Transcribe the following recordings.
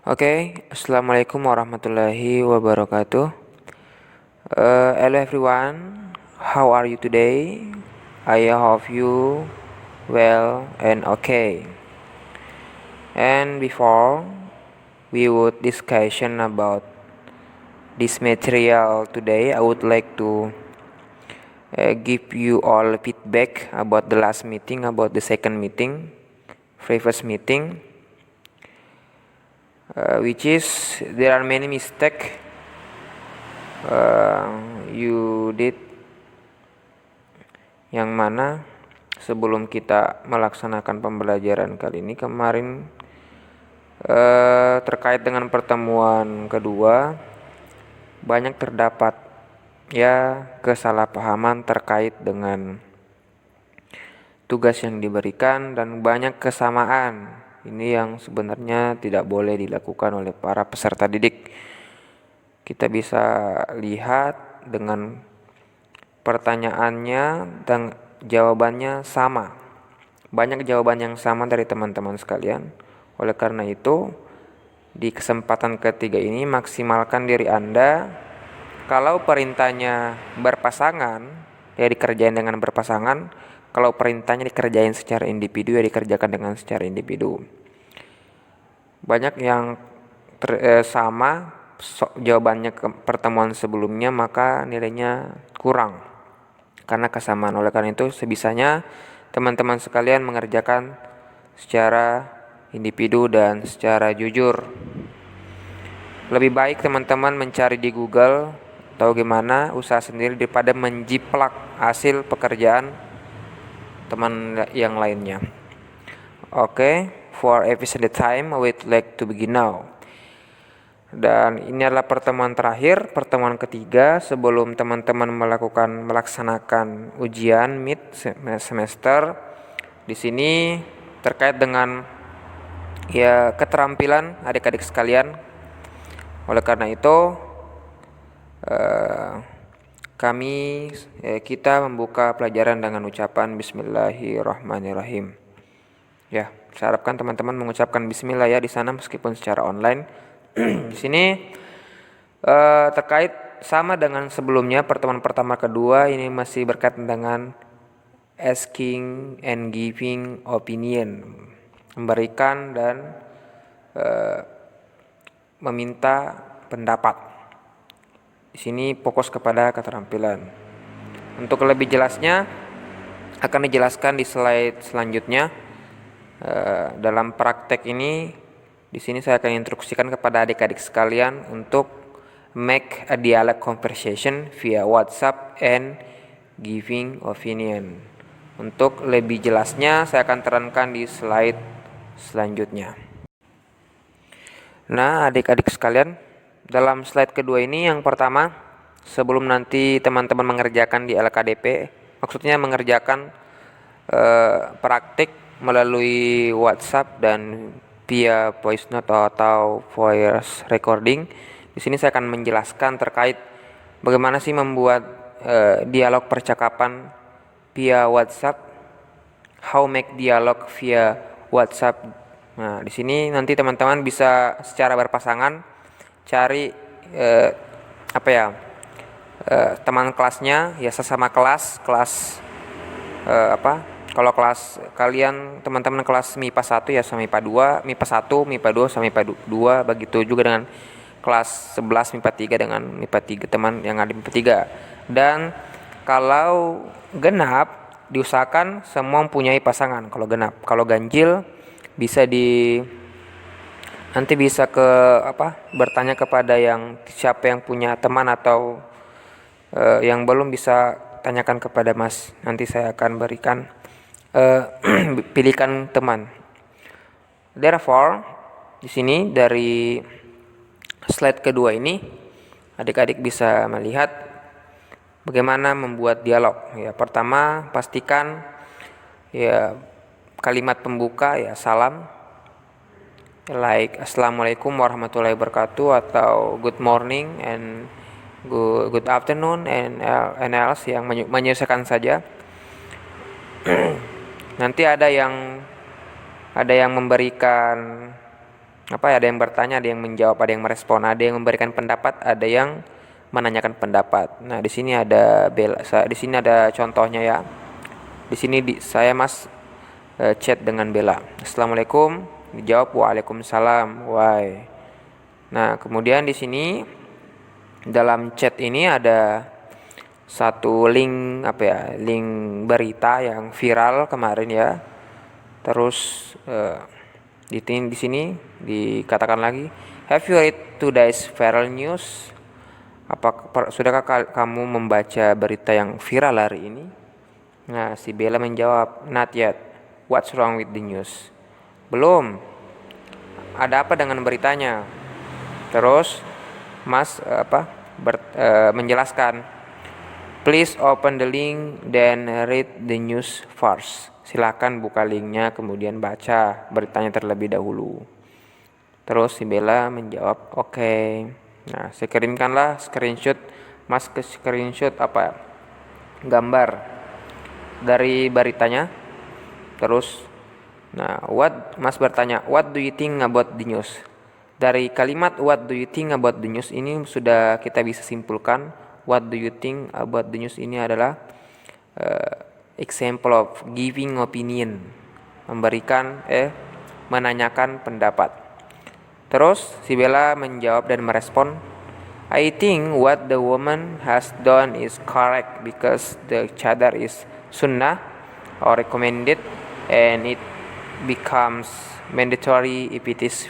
Assalamualaikum warahmatullahi wabarakatuh. Hello everyone, how are you today? I hope you well and okay. And before we would discussion about this material today, I would like to give you all feedback about the last meeting, about the second meeting, previous meeting. Which is there are many mistake you did, yang mana sebelum kita melaksanakan pembelajaran kali ini kemarin terkait dengan pertemuan kedua banyak terdapat kesalahpahaman terkait dengan tugas yang diberikan dan banyak kesamaan. Ini yang sebenarnya tidak boleh dilakukan oleh para peserta didik. Kita bisa lihat dengan pertanyaannya dan jawabannya sama. Banyak jawaban yang sama dari teman-teman sekalian. Oleh karena itu, di kesempatan ketiga ini maksimalkan diri Anda. Kalau perintahnya berpasangan, dikerjain dengan berpasangan. Kalau perintahnya dikerjain secara individu, dikerjakan dengan secara individu. Banyak yang sama jawabannya ke pertemuan sebelumnya, maka nilainya kurang karena kesamaan. Oleh karena itu sebisanya teman-teman sekalian mengerjakan secara individu dan secara jujur. Lebih baik teman-teman mencari di Google atau gimana, usaha sendiri daripada menjiplak hasil pekerjaan teman yang lainnya. For efficient time, I would like to begin now. Dan ini adalah pertemuan terakhir, pertemuan ketiga sebelum teman-teman melaksanakan ujian mid semester. Di sini terkait dengan keterampilan adik-adik sekalian. Oleh karena itu kita membuka pelajaran dengan ucapan Bismillahirrahmanirrahim. Saya harapkan teman-teman mengucapkan Bismillah di sana meskipun secara online. Di sini terkait sama dengan sebelumnya, pertemuan pertama kedua ini masih berkaitan dengan asking and giving opinion, memberikan dan meminta pendapat. Di sini fokus kepada keterampilan. Untuk lebih jelasnya akan dijelaskan di slide selanjutnya. Dalam praktek ini, di sini saya akan instruksikan kepada adik-adik sekalian untuk make a dialogue conversation via WhatsApp and giving opinion. Untuk lebih jelasnya saya akan terangkan di slide selanjutnya. Nah, adik-adik sekalian, dalam slide kedua ini yang pertama, sebelum nanti teman-teman mengerjakan di LKDP, maksudnya mengerjakan praktik melalui WhatsApp dan via voice note atau voice recording. Di sini saya akan menjelaskan terkait bagaimana sih membuat dialog percakapan via WhatsApp, how make dialog via WhatsApp. Nah, di sini nanti teman-teman bisa secara berpasangan cari teman kelasnya, sesama kelas kalau kelas kalian teman-teman kelas MIPA 1 sama MIPA 2, MIPA 1, MIPA 2 sama MIPA 2, begitu juga dengan kelas 11 MIPA 3 dengan MIPA 3, teman yang ada MIPA 3. Dan kalau genap diusahakan semua mempunyai pasangan kalau genap. Kalau ganjil bisa nanti bisa bertanya kepada siapa yang punya teman atau yang belum bisa tanyakan kepada Mas. Nanti saya akan berikan pilihkan teman. Therefore, di sini dari slide kedua ini adik-adik bisa melihat bagaimana membuat dialog. Pertama, pastikan kalimat pembuka salam, like Assalamualaikum warahmatullahi wabarakatuh atau good morning and good afternoon and else yang menyesuaikan saja. Nanti ada yang memberikan ada yang bertanya, ada yang menjawab, ada yang merespon, ada yang memberikan pendapat, ada yang menanyakan pendapat. Nah, di sini ada Bella, di sini ada contohnya ya. Di sini saya Mas chat dengan Bella. Assalamualaikum, dijawab waalaikumsalam. Why? Nah, kemudian di sini dalam chat ini ada satu link link berita yang viral kemarin ya. Terus di sini dikatakan lagi, have you read today's viral news? Sudahkah kamu membaca berita yang viral hari ini? Nah, si Bella menjawab, not yet. What's wrong with the news? Belum. Ada apa dengan beritanya? Terus Mas menjelaskan, please open the link then read the news first. Silakan buka linknya kemudian baca beritanya terlebih dahulu. Terus si Bella menjawab, oke. Nah, saya kirimkanlah screenshot, Mas ke screenshot gambar dari beritanya. Terus Mas bertanya, what do you think about the news? Dari kalimat what do you think about the news ini sudah kita bisa simpulkan what do you think about the news ini adalah example of giving opinion, menanyakan pendapat. Terus si Bella menjawab dan merespon, I think what the woman has done is correct because the cadar is sunnah or recommended and it becomes mandatory if it is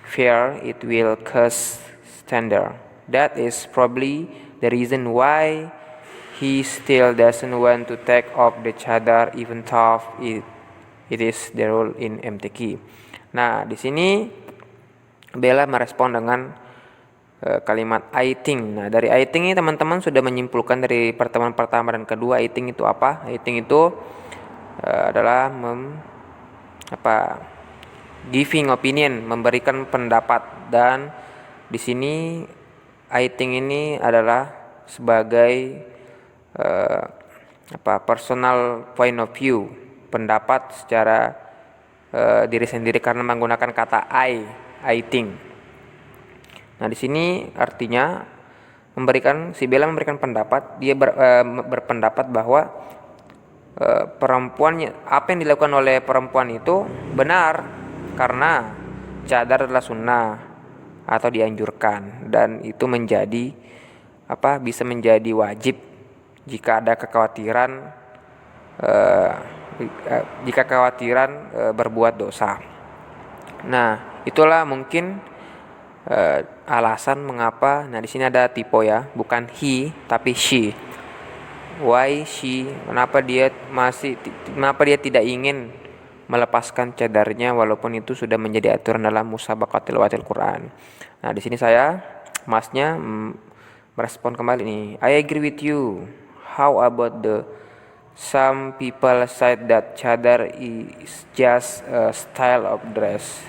fair, it will cause standard. That is probably the reason why he still doesn't want to take off the cadar even though it is the rule in MTQ. Nah, di sini Bella merespon dengan kalimat I think. Nah, dari I think ini teman-teman sudah menyimpulkan dari pertemuan pertama dan kedua I think itu apa? I think itu adalah giving opinion, memberikan pendapat, dan di sini I think ini adalah sebagai personal point of view, pendapat secara diri sendiri karena menggunakan kata I think. Nah, di sini artinya si Bella memberikan pendapat, dia berpendapat bahwa apa yang dilakukan oleh perempuan itu benar karena cadar adalah sunnah atau dianjurkan, dan itu bisa menjadi wajib jika ada kekhawatiran berbuat dosa. Nah, itulah mungkin alasan mengapa. Nah, di sini ada typo ya, bukan he tapi she. Why she? Kenapa dia tidak ingin melepaskan cadarnya walaupun itu sudah menjadi aturan dalam musabaqah tilawatil Quran. Nah, di sini Masnya merespon kembali nih. I agree with you. How about some people said that cadar is just a style of dress.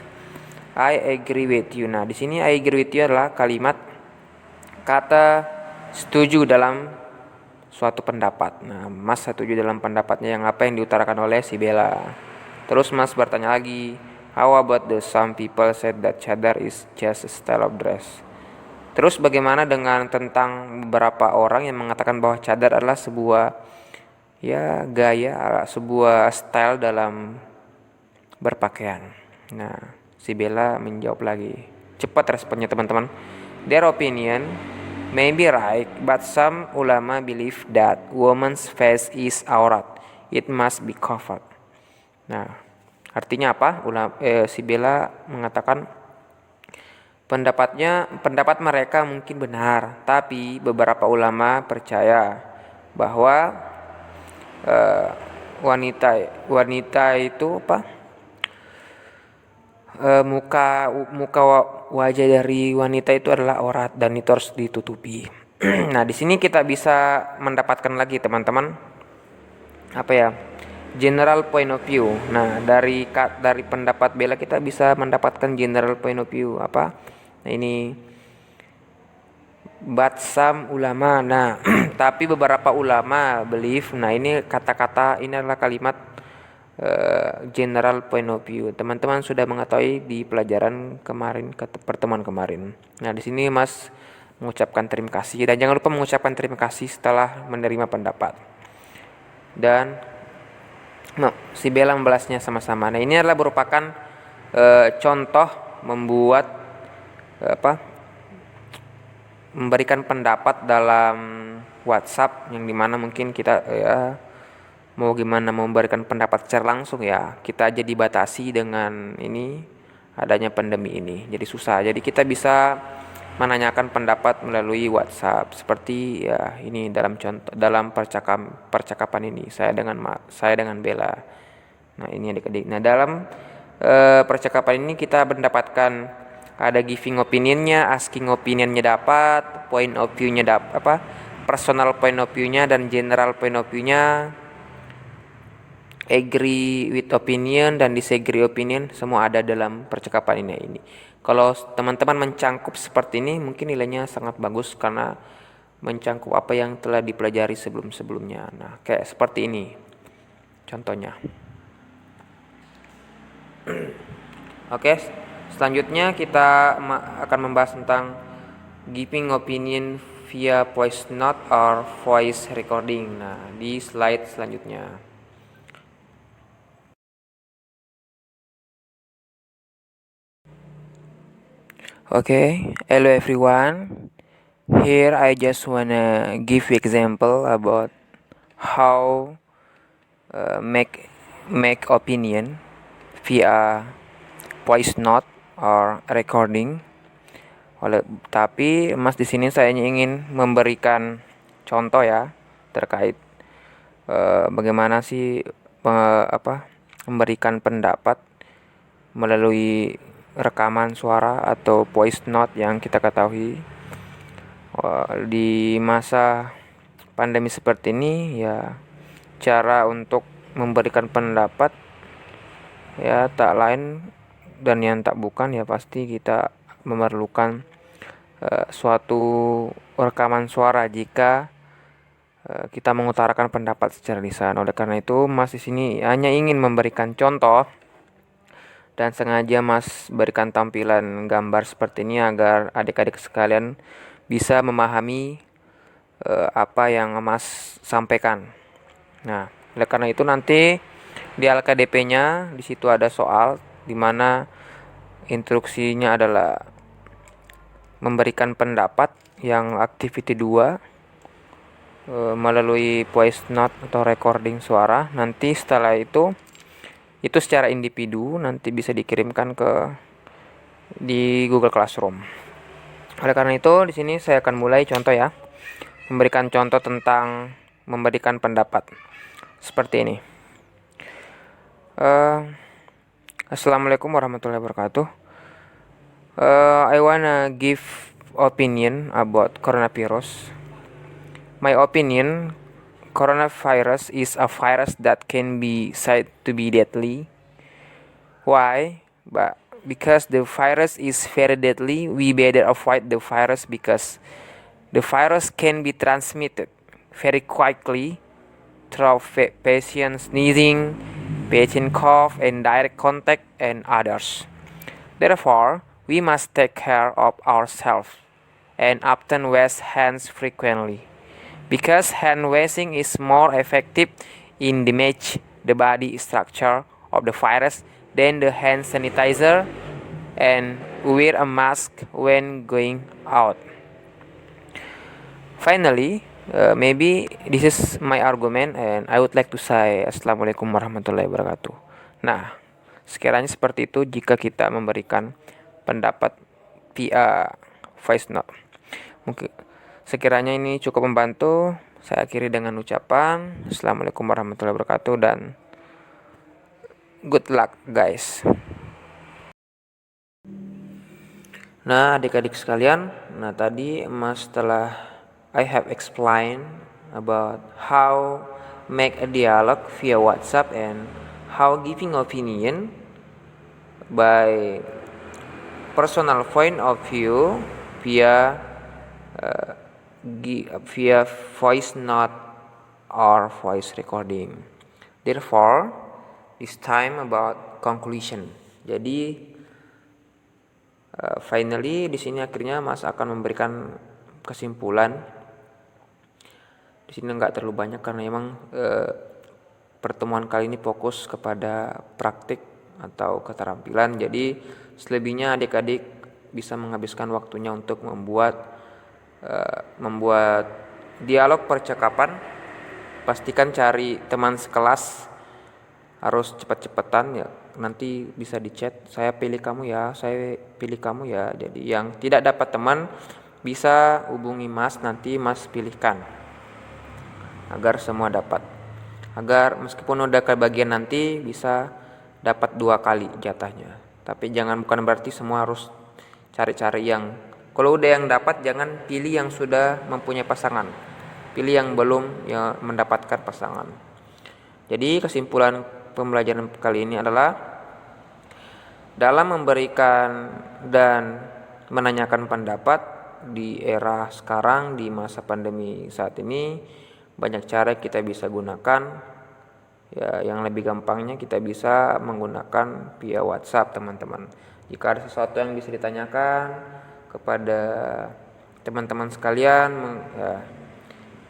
I agree with you. Nah, di sini I agree with you adalah kata setuju dalam suatu pendapat. Nah, Mas setuju dalam pendapatnya yang diutarakan oleh si Bella. Terus Mas bertanya lagi, how about some people said that cadar is just a style of dress. Terus bagaimana tentang beberapa orang yang mengatakan bahwa cadar adalah sebuah gaya, sebuah style dalam berpakaian. Nah, si Bella menjawab lagi. Cepat responnya teman-teman. Their opinion may be right, but some ulama believe that woman's face is aurat. It must be covered. Nah, artinya apa? Si Bella mengatakan pendapat mereka mungkin benar, tapi beberapa ulama percaya bahwa wanita itu muka wajah dari wanita itu adalah aurat dan itu harus ditutupi. Nah, di sini kita bisa mendapatkan lagi teman-teman general point of view. Nah, dari pendapat Bella kita bisa mendapatkan general point of view Nah, ini batsam ulama. Nah, tapi beberapa ulama believe. Nah, ini kata-kata ini adalah kalimat general point of view. Teman-teman sudah mengetahui di pelajaran kemarin, pertemuan kemarin. Nah, di sini Mas mengucapkan terima kasih, dan jangan lupa mengucapkan terima kasih setelah menerima pendapat. Dan si Bella membalasnya sama-sama. Nah, ini adalah merupakan contoh membuat memberikan pendapat dalam WhatsApp, yang dimana mungkin kita mau memberikan pendapat secara langsung, ya kita aja dibatasi dengan ini adanya pandemi ini, jadi susah. Jadi kita bisa menanyakan pendapat melalui WhatsApp seperti ya ini dalam contoh, dalam percakapan ini saya dengan Bella. Nah, ini adik-adik. Nah, dalam percakapan ini kita mendapatkan ada giving opinionnya, asking opinionnya dapat, point of view-nya dapat, personal point of view-nya dan general point of view-nya, agree with opinion dan disagree opinion, semua ada dalam percakapan ini. Kalau teman-teman mencangkup seperti ini, mungkin nilainya sangat bagus karena mencangkup apa yang telah dipelajari sebelum-sebelumnya. Nah, kayak seperti ini contohnya. Oke, selanjutnya kita akan membahas tentang giving opinion via voice note or voice recording. Nah, di slide selanjutnya. Okay, hello everyone. Here I just wanna give you example about how make opinion via voice note or recording. Tapi Mas di sini saya ingin memberikan contoh ya terkait bagaimana sih memberikan pendapat melalui rekaman suara atau voice note yang kita ketahui di masa pandemi seperti ini. Ya, cara untuk memberikan pendapat ya tak lain dan yang tak bukan ya pasti kita memerlukan suatu rekaman suara jika kita mengutarakan pendapat secara lisan. Oleh karena itu, Mas di sini hanya ingin memberikan contoh dan sengaja Mas berikan tampilan gambar seperti ini agar adik-adik sekalian bisa memahami apa yang Mas sampaikan. Nah, oleh karena itu nanti di LKDP-nya di situ ada soal di mana instruksinya adalah memberikan pendapat yang activity 2 melalui voice note atau recording suara. Nanti setelah itu secara individu nanti bisa dikirimkan di Google Classroom. Oleh karena itu di sini saya akan mulai contoh ya. Memberikan contoh tentang memberikan pendapat. Seperti ini. Assalamualaikum warahmatullahi wabarakatuh. I wanna give opinion about coronavirus. My opinion, coronavirus is a virus that can be said to be deadly. Why? Because the virus is very deadly, we better avoid the virus because the virus can be transmitted very quickly through patient sneezing, patient cough, and direct contact and others. Therefore, we must take care of ourselves and often wash hands frequently. Because hand washing is more effective in damage the body structure of the virus than the hand sanitizer, and wear a mask when going out. Finally, maybe this is my argument and I would like to say Assalamualaikum warahmatullahi wabarakatuh. Nah, sekiranya seperti itu jika kita memberikan pendapat via voice note. Mungkin sekiranya ini cukup membantu. Saya akhiri dengan ucapan Assalamualaikum warahmatullahi wabarakatuh dan good luck guys. Nah, adik-adik sekalian, tadi setelah I have explained about how make a dialogue via WhatsApp and how giving opinion by personal point of view via voice note or voice recording. Therefore, this time about conclusion. Jadi finally di sini akhirnya Mas akan memberikan kesimpulan. Di sini nggak terlalu banyak karena emang pertemuan kali ini fokus kepada praktik atau keterampilan. Jadi selebihnya adik-adik bisa menghabiskan waktunya untuk membuat dialog percakapan. Pastikan cari teman sekelas, harus cepat-cepatan ya, nanti bisa di chat, saya pilih kamu ya, saya pilih kamu ya. Jadi yang tidak dapat teman bisa hubungi Mas, nanti Mas pilihkan agar semua dapat, agar meskipun udah kebagian nanti bisa dapat 2 kali jatahnya. Tapi bukan berarti semua harus cari-cari yang, kalau udah yang dapat jangan pilih yang sudah mempunyai pasangan, pilih yang belum ya mendapatkan pasangan. Jadi kesimpulan pembelajaran kali ini adalah dalam memberikan dan menanyakan pendapat di era sekarang, di masa pandemi saat ini, banyak cara kita bisa gunakan. Ya, yang lebih gampangnya kita bisa menggunakan via WhatsApp, teman-teman. Jika ada sesuatu yang bisa ditanyakan kepada teman-teman sekalian,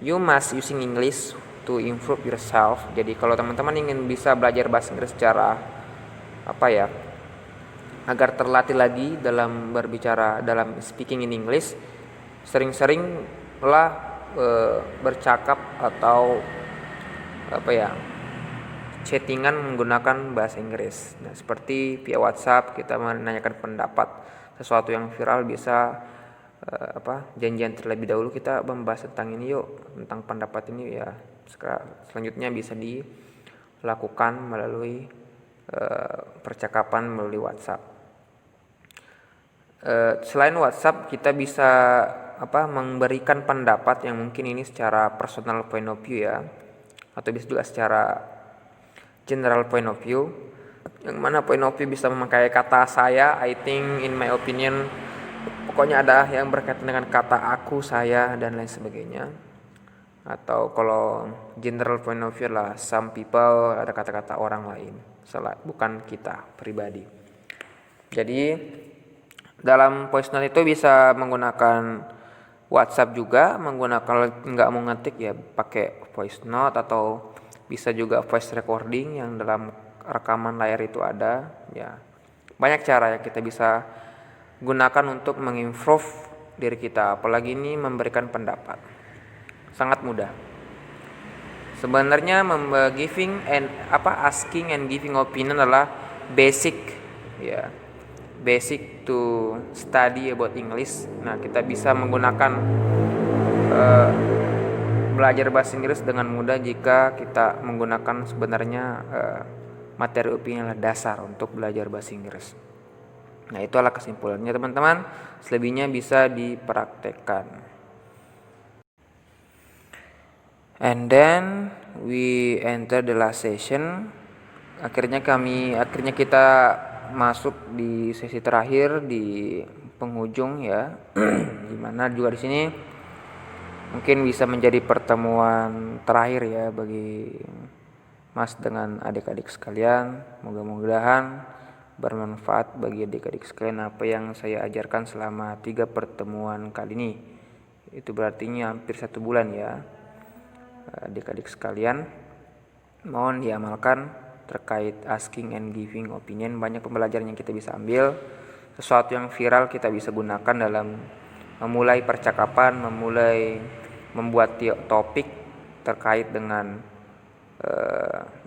you must using English to improve yourself. Jadi kalau teman-teman ingin bisa belajar bahasa Inggris secara agar terlatih lagi dalam berbicara, dalam speaking in English, sering-seringlah bercakap atau chattingan menggunakan bahasa Inggris. Nah, seperti via WhatsApp kita menanyakan pendapat sesuatu yang viral, bisa janjian terlebih dahulu, kita membahas tentang ini yuk, tentang pendapat ini ya. Selanjutnya bisa dilakukan melalui percakapan melalui WhatsApp. Selain WhatsApp kita bisa memberikan pendapat yang mungkin ini secara personal point of view ya, atau bisa juga secara general point of view, yang mana point of view bisa memakai kata saya, I think, in my opinion, pokoknya ada yang berkaitan dengan kata aku, saya, dan lain sebagainya. Atau kalau general point of view lah, some people, ada kata-kata orang lain, bukan kita pribadi. Jadi dalam voice note itu bisa menggunakan WhatsApp juga, menggunakan nggak mau ngetik ya pakai voice note, atau bisa juga voice recording yang dalam rekaman layar itu ada ya. Banyak cara yang kita bisa gunakan untuk mengimprove diri kita, apalagi ini memberikan pendapat. Sangat mudah. Sebenarnya asking and giving opinion adalah basic ya. Basic to study about English. Nah, kita bisa menggunakan belajar bahasa Inggris dengan mudah jika kita menggunakan sebenarnya materi opini adalah dasar untuk belajar bahasa Inggris. Nah, itu adalah kesimpulannya, teman-teman. Selebihnya bisa dipraktekkan. And then we enter the last session. Akhirnya kita masuk di sesi terakhir, di penghujung ya. Dimana juga di sini mungkin bisa menjadi pertemuan terakhir ya bagi Mas dengan adik-adik sekalian. Mudah-mudahan bermanfaat bagi adik-adik sekalian apa yang saya ajarkan selama 3 pertemuan kali ini. Itu berarti hampir 1 bulan ya. Adik-adik sekalian, mohon diamalkan terkait asking and giving opinion. Banyak pembelajaran yang kita bisa ambil. Sesuatu yang viral kita bisa gunakan dalam memulai percakapan, membuat topik terkait dengan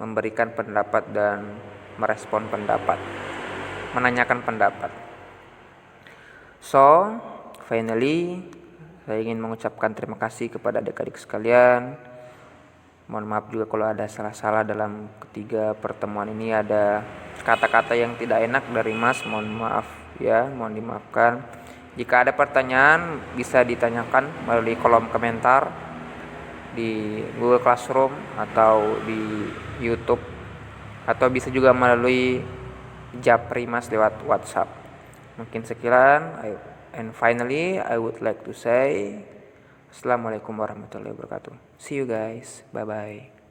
memberikan pendapat dan merespon pendapat, menanyakan pendapat. So, finally, saya ingin mengucapkan terima kasih kepada adik-adik sekalian. Mohon maaf juga kalau ada salah-salah dalam ketiga pertemuan ini, ada kata-kata yang tidak enak dari Mas, mohon maaf ya, mohon dimaafkan. Jika ada pertanyaan bisa ditanyakan melalui kolom komentar di Google Classroom atau di YouTube, atau bisa juga melalui Japri Mas lewat WhatsApp. Mungkin sekian, and finally I would like to say Assalamualaikum warahmatullahi wabarakatuh. See you guys. Bye-bye.